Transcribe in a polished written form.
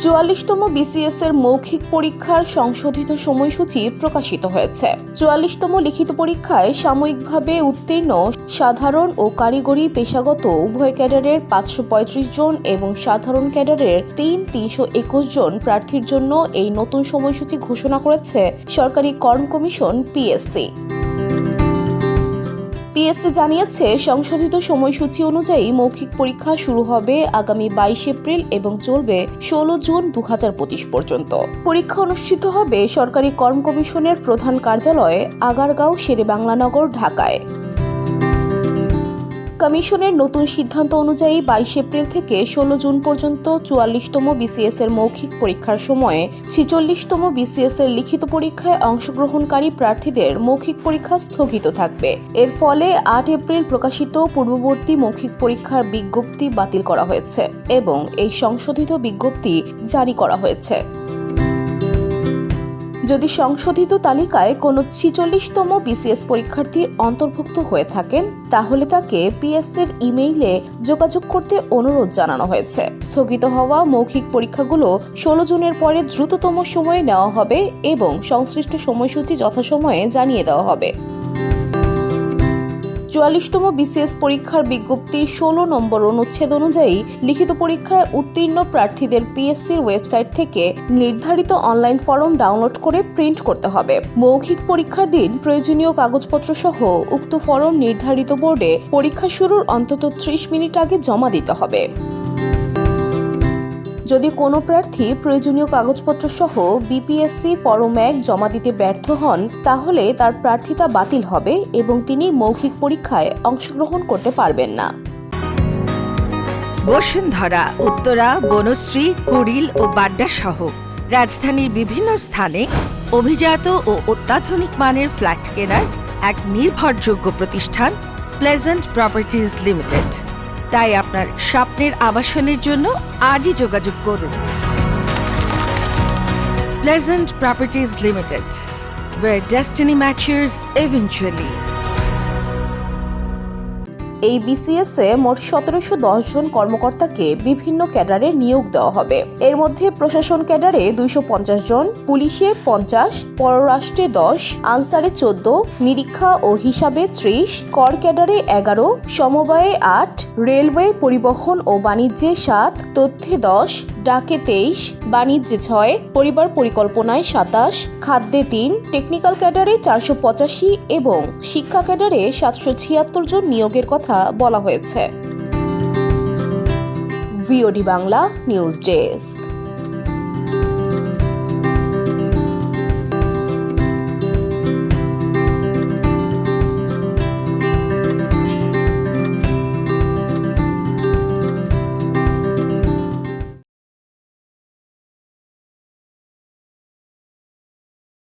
44তম BCS এর মৌখিক পরীক্ষার সংশোধিত সময়সূচি প্রকাশিত হয়েছে। 44তম লিখিত পরীক্ষায় সাময়িকভাবে উত্তীর্ণ সাধারণ ও কারিগরি পেশাগত উভয় ক্যাডারের 535 জন এবং সাধারণ ক্যাডারের 321 জন প্রার্থীর জন্য এই নতুন সময়সূচি ঘোষণা করেছে সরকারি কর্ম কমিশন পিএসসি। পিএসসি জানিয়েছে, সংশোধিত সময়সূচি অনুযায়ী মৌখিক পরীক্ষা শুরু হবে আগামী 22 এপ্রিল এবং চলবে 16 জুন 2025 পর্যন্ত। পরীক্ষা অনুষ্ঠিত হবে সরকারি কর্ম কমিশনের প্রধান কার্যালয়ে, আগারগাঁও, শেরেবাংলানগর, ঢাকায়। কমিশনের নতুন সিদ্ধান্ত অনুযায়ী 22 এপ্রিল থেকে 16 জুন পর্যন্ত 44তম বিসিএস এর মৌখিক পরীক্ষার সময়ে 46তম বিসিএস এর লিখিত পরীক্ষায় অংশগ্রহণকারী প্রার্থীদের মৌখিক পরীক্ষা স্থগিত থাকবে। এর ফলে 8 এপ্রিল প্রকাশিত পূর্ববর্তী মৌখিক পরীক্ষার বিজ্ঞপ্তি বাতিল করা হয়েছে এবং এই সংশোধিত বিজ্ঞপ্তি জারি করা হয়েছে। যদি সংশোধিত তালিকায় কোনো 46তম বিসিএস পরীক্ষার্থী অন্তর্ভুক্ত হয়ে থাকেন, তাহলে তাকে পিএসসির ইমেইলে যোগাযোগ করতে অনুরোধ জানানো হয়েছে। স্থগিত হওয়া মৌখিক পরীক্ষাগুলো 16 জুনের পরে দ্রুততম সময়ে নেওয়া হবে এবং সংশ্লিষ্ট সময়সূচি যথাসময়ে জানিয়ে দেওয়া হবে। 44তম বিসিএস পরীক্ষার বিজ্ঞপ্তির 16 নম্বর অনুচ্ছেদ অনুযায়ী লিখিত পরীক্ষায় উত্তীর্ণ প্রার্থীদের পিএসসির ওয়েবসাইট থেকে নির্ধারিত অনলাইন ফর্ম ডাউনলোড করে প্রিন্ট করতে হবে। মৌখিক পরীক্ষার দিন প্রয়োজনীয় কাগজপত্র সহ উক্ত ফর্ম নির্ধারিত বোর্ডে পরীক্ষা শুরুর অন্তত 30 মিনিট আগে জমা দিতে হবে। যদি কোনো প্রার্থী প্রয়োজনীয় কাগজপত্র সহ বিপিএসসি ফর্ম 1 জমা দিতে ব্যর্থ হন, তাহলে তার প্রার্থিতা বাতিল হবে এবং তিনি মৌখিক পরীক্ষায় অংশগ্রহণ করতে পারবেন না। বসুন্ধরা, উত্তরা, বনশ্রী, কুড়িল ও বাড্ডা সহ রাজধানীর বিভিন্ন স্থানে অভিজাত ও অত্যাধুনিক মানের ফ্ল্যাট কেনার এক নির্ভরযোগ্য প্রতিষ্ঠান প্লেজেন্ট প্রপার্টিজ লিমিটেড। তাই আপনার স্বপ্নের আবাসনের জন্য আজই যোগাযোগ করুন। Pleasant properties limited, where destiny matches eventually. এই বিসিএস-এ মোট 1710 জন কর্মকর্তাকে বিভিন্ন ক্যাডারে নিয়োগ দেওয়া হবে। এর মধ্যে প্রশাসন ক্যাডারে 250 জন, পুলিশে 50, পররাষ্ট্রে 10, আনসারে 14, নিরীক্ষা ও হিসাবে 30, কর ক্যাডারে 11, সমবায়ে 8, রেলওয়ে, পরিবহন ও বাণিজ্যে 7, তথ্যে 10, ডাকে 23, বাণিজ্যে 6, পরিবার পরিকল্পনায় 27, খাদ্যে 3, টেকনিক্যাল ক্যাডারে 485 এবং শিক্ষা ক্যাডারে 776 জন নিয়োগের কথা বলা হয়েছে। VOD Bangla news desk.